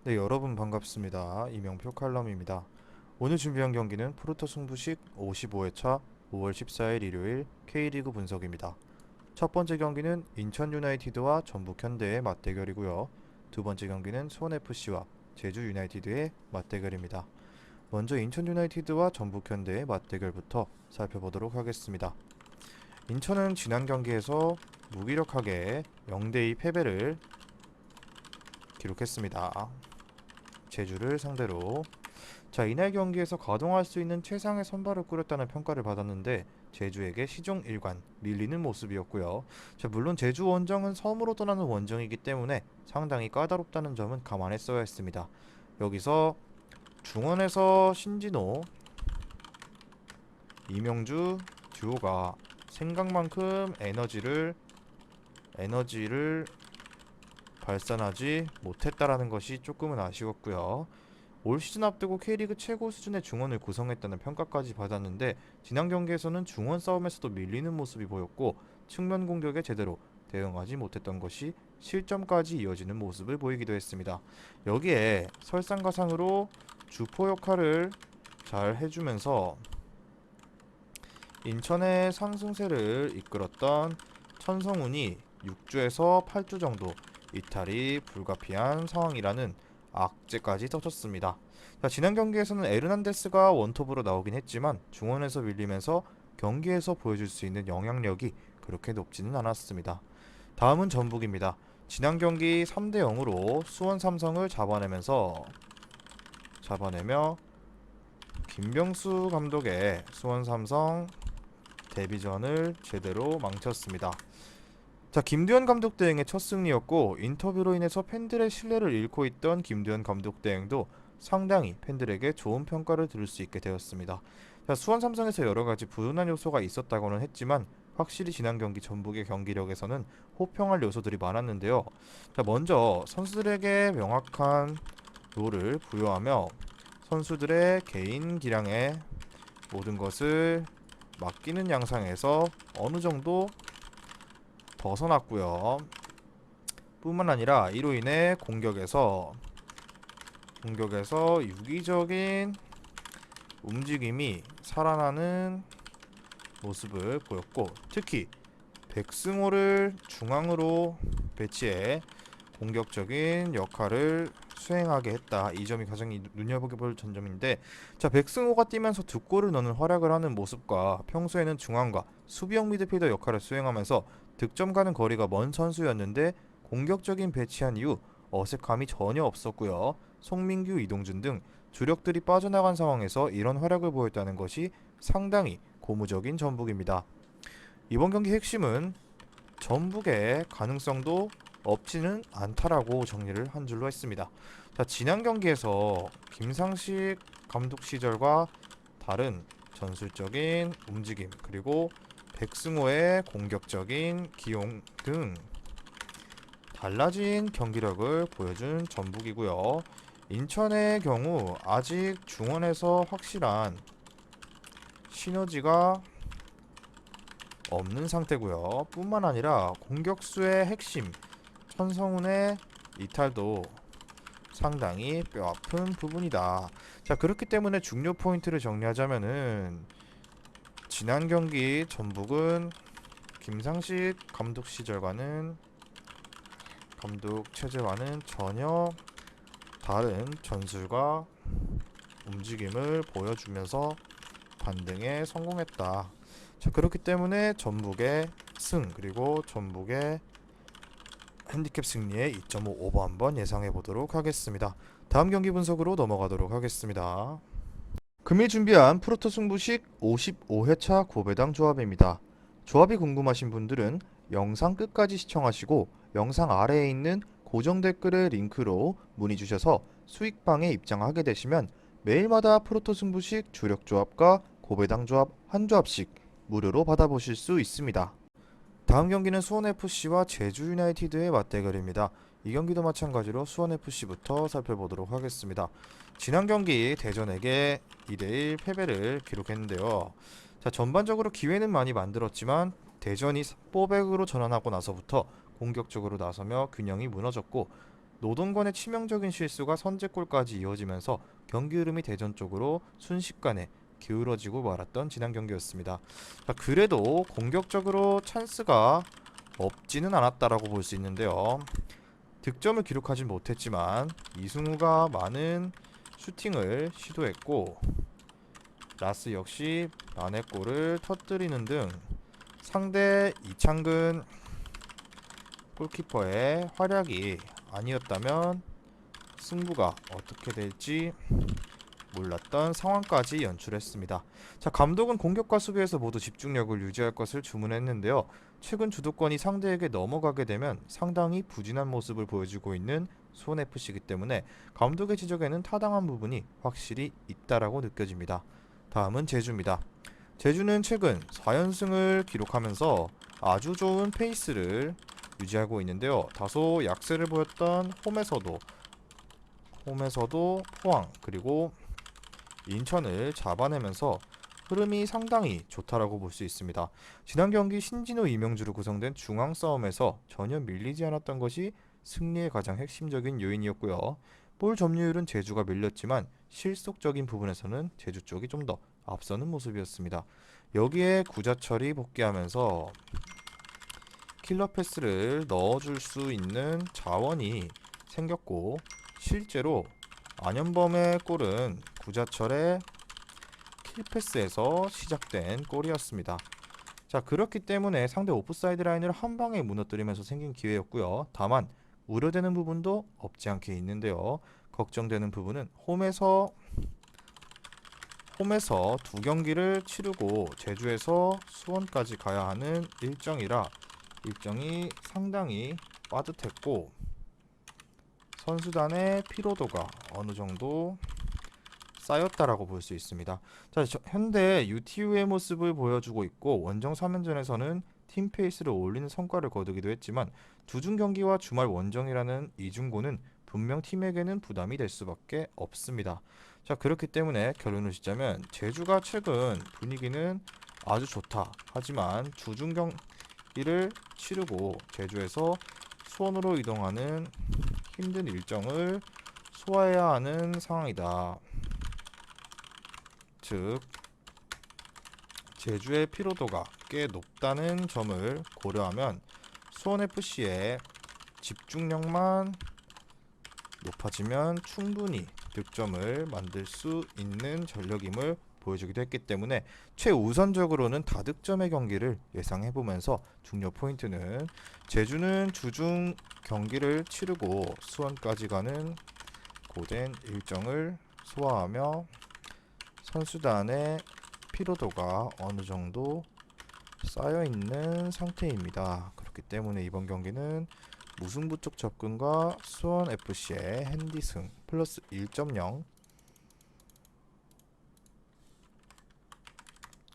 네, 여러분 반갑습니다. 이명표 칼럼입니다. 오늘 준비한 경기는 프로토 승부식 55회차 5월 14일 일요일 K리그 분석입니다. 첫 번째 경기는 인천 유나이티드와 전북 현대의 맞대결이고요. 두 번째 경기는 수원 FC와 제주 유나이티드의 맞대결입니다. 먼저 인천 유나이티드와 전북 현대의 맞대결부터 살펴보도록 하겠습니다. 인천은 지난 경기에서 무기력하게 0대2 패배를 기록했습니다. 제주를 상대로. 자, 이날 경기에서 가동할 수 있는 최상의 선발을 꾸렸다는 평가를 받았는데 제주에게 시종 일관 밀리는 모습이었고요. 자, 물론 제주 원정은 섬으로 떠나는 원정이기 때문에 상당히 까다롭다는 점은 감안했어야 했습니다. 여기서 중원에서 신진호, 이명주 듀오가 생각만큼 에너지를 발산하지 못했다라는 것이 조금은 아쉬웠고요. 올 시즌 앞두고 K리그 최고 수준의 중원을 구성했다는 평가까지 받았는데 지난 경기에서는 중원 싸움에서도 밀리는 모습이 보였고 측면 공격에 제대로 대응하지 못했던 것이 실점까지 이어지는 모습을 보이기도 했습니다. 여기에 설상가상으로 주포 역할을 잘 해주면서 인천의 상승세를 이끌었던 천성운이 6주에서 8주 정도 이탈이 불가피한 상황이라는 악재까지 터졌습니다. 자, 지난 경기에서는 에르난데스가 원톱으로 나오긴 했지만 중원에서 밀리면서 경기에서 보여줄 수 있는 영향력이 그렇게 높지는 않았습니다. 다음은 전북입니다. 지난 경기 3대 0으로 수원 삼성을 잡아내며 김병수 감독의 수원 삼성 데뷔전을 제대로 망쳤습니다. 자, 김두현 감독 대행의 첫 승리였고 인터뷰로 인해서 팬들의 신뢰를 잃고 있던 김두현 감독 대행도 상당히 팬들에게 좋은 평가를 들을 수 있게 되었습니다. 자, 수원 삼성에서 여러 가지 불운한 요소가 있었다고는 했지만 확실히 지난 경기 전북의 경기력에서는 호평할 요소들이 많았는데요. 자, 먼저 선수들에게 명확한 롤을 부여하며 선수들의 개인 기량에 모든 것을 맡기는 양상에서 어느 정도 벗어났고요. 뿐만 아니라 이로 인해 공격에서 유기적인 움직임이 살아나는 모습을 보였고 특히 백승호를 중앙으로 배치해 공격적인 역할을 수행하게 했다. 이 점이 가장 눈여겨볼 점인데, 자, 백승호가 뛰면서 두 골을 넣는 활약을 하는 모습과 평소에는 중앙과 수비형 미드필더 역할을 수행하면서 득점 가는 거리가 먼 선수였는데 공격적인 배치한 이후 어색함이 전혀 없었고요. 송민규, 이동준 등 주력들이 빠져나간 상황에서 이런 활약을 보였다는 것이 상당히 고무적인 전북입니다. 이번 경기 핵심은 전북의 가능성도 없지는 않다라고 정리를 한 줄로 했습니다. 자, 지난 경기에서 김상식 감독 시절과 다른 전술적인 움직임 그리고 백승호의 공격적인 기용 등 달라진 경기력을 보여준 전북이고요. 인천의 경우 아직 중원에서 확실한 시너지가 없는 상태고요. 뿐만 아니라 공격수의 핵심 천성훈의 이탈도 상당히 뼈아픈 부분이다. 자, 그렇기 때문에 중요 포인트를 정리하자면은 지난 경기 전북은 김상식 감독 체제와는 전혀 다른 전술과 움직임을 보여주면서 반등에 성공했다. 자, 그렇기 때문에 전북의 승 그리고 전북의 핸디캡 승리의 2.5 오버 한번 예상해 보도록 하겠습니다. 다음 경기 분석으로 넘어가도록 하겠습니다. 금일 준비한 프로토 승부식 55회차 고배당 조합입니다. 조합이 궁금하신 분들은 영상 끝까지 시청하시고 영상 아래에 있는 고정 댓글의 링크로 문의 주셔서 수익방에 입장하게 되시면 매일마다 프로토 승부식 주력 조합과 고배당 조합 한 조합씩 무료로 받아보실 수 있습니다. 다음 경기는 수원FC와 제주 유나이티드의 맞대결입니다. 이 경기도 마찬가지로 수원FC부터 살펴보도록 하겠습니다. 지난 경기 대전에게 2대1 패배를 기록했는데요. 자, 전반적으로 기회는 많이 만들었지만 대전이 4백으로 전환하고 나서부터 공격적으로 나서며 균형이 무너졌고 노동건의 치명적인 실수가 선제골까지 이어지면서 경기 흐름이 대전 쪽으로 순식간에 기울어지고 말았던 지난 경기였습니다. 자, 그래도 공격적으로 찬스가 없지는 않았다라고 볼 수 있는데요. 득점을 기록하진 못했지만 이승우가 많은 슈팅을 시도했고 라스 역시 만회골을 터뜨리는 등 상대 이창근 골키퍼의 활약이 아니었다면 승부가 어떻게 될지 몰랐던 상황까지 연출했습니다. 자, 감독은 공격과 수비에서 모두 집중력을 유지할 것을 주문했는데요. 최근 주도권이 상대에게 넘어가게 되면 상당히 부진한 모습을 보여주고 있는 수원FC이기 때문에 감독의 지적에는 타당한 부분이 확실히 있다라고 느껴집니다. 다음은 제주입니다. 제주는 최근 4연승을 기록하면서 아주 좋은 페이스를 유지하고 있는데요. 다소 약세를 보였던 홈에서도 포항 그리고 인천을 잡아내면서 흐름이 상당히 좋다라고 볼 수 있습니다. 지난 경기 신진호, 이명주로 구성된 중앙 싸움에서 전혀 밀리지 않았던 것이 승리의 가장 핵심적인 요인이었고요. 볼 점유율은 제주가 밀렸지만 실속적인 부분에서는 제주 쪽이 좀 더 앞서는 모습이었습니다. 여기에 구자철이 복귀하면서 킬러 패스를 넣어줄 수 있는 자원이 생겼고 실제로 안현범의 골은 구자철의 킬패스에서 시작된 골이었습니다. 자, 그렇기 때문에 상대 오프사이드 라인을 한 방에 무너뜨리면서 생긴 기회였고요. 다만 우려되는 부분도 없지 않게 있는데요. 걱정되는 부분은 홈에서 두 경기를 치르고 제주에서 수원까지 가야 하는 일정이라 일정이 상당히 빠듯했고 선수단의 피로도가 어느 정도 쌓였다라고 볼 수 있습니다. 자, 현대 UTU의 모습을 보여주고 있고 원정 3연전에서는 팀 페이스를 올리는 성과를 거두기도 했지만 두중 경기와 주말 원정이라는 이중고는 분명 팀에게는 부담이 될 수밖에 없습니다. 자, 그렇기 때문에 결론을 짓자면 제주가 최근 분위기는 아주 좋다. 하지만 주중 경기를 치르고 제주에서 수원으로 이동하는 힘든 일정을 소화해야 하는 상황이다. 즉 제주의 피로도가 꽤 높다는 점을 고려하면 수원FC의 집중력만 높아지면 충분히 득점을 만들 수 있는 전력임을 보여주기도 했기 때문에 최우선적으로는 다득점의 경기를 예상해보면서 중요 포인트는 제주는 주중 경기를 치르고 수원까지 가는 고된 일정을 소화하며 선수단의 피로도가 어느 정도 쌓여있는 상태입니다. 그렇기 때문에 이번 경기는 무승부 쪽 접근과 수원FC의 핸디승 플러스 1.0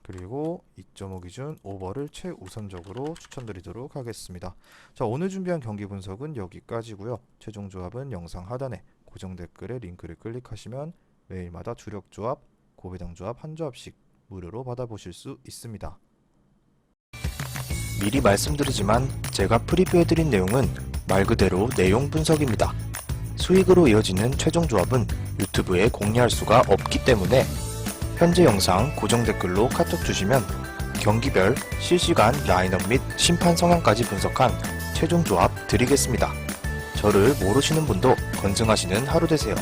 그리고 2.5 기준 오버를 최우선적으로 추천드리도록 하겠습니다. 자, 오늘 준비한 경기 분석은 여기까지고요. 최종 조합은 영상 하단에 고정 댓글에 링크를 클릭하시면 매일마다 주력 조합, 고배당 조합 한 조합씩 무료로 받아보실 수 있습니다. 미리 말씀드리지만 제가 프리뷰해드린 내용은 말 그대로 내용 분석입니다. 수익으로 이어지는 최종 조합은 유튜브에 공개할 수가 없기 때문에 현재 영상 고정 댓글로 카톡 주시면 경기별 실시간 라인업 및 심판 성향까지 분석한 최종 조합 드리겠습니다. 저를 모르시는 분도 건승하시는 하루 되세요.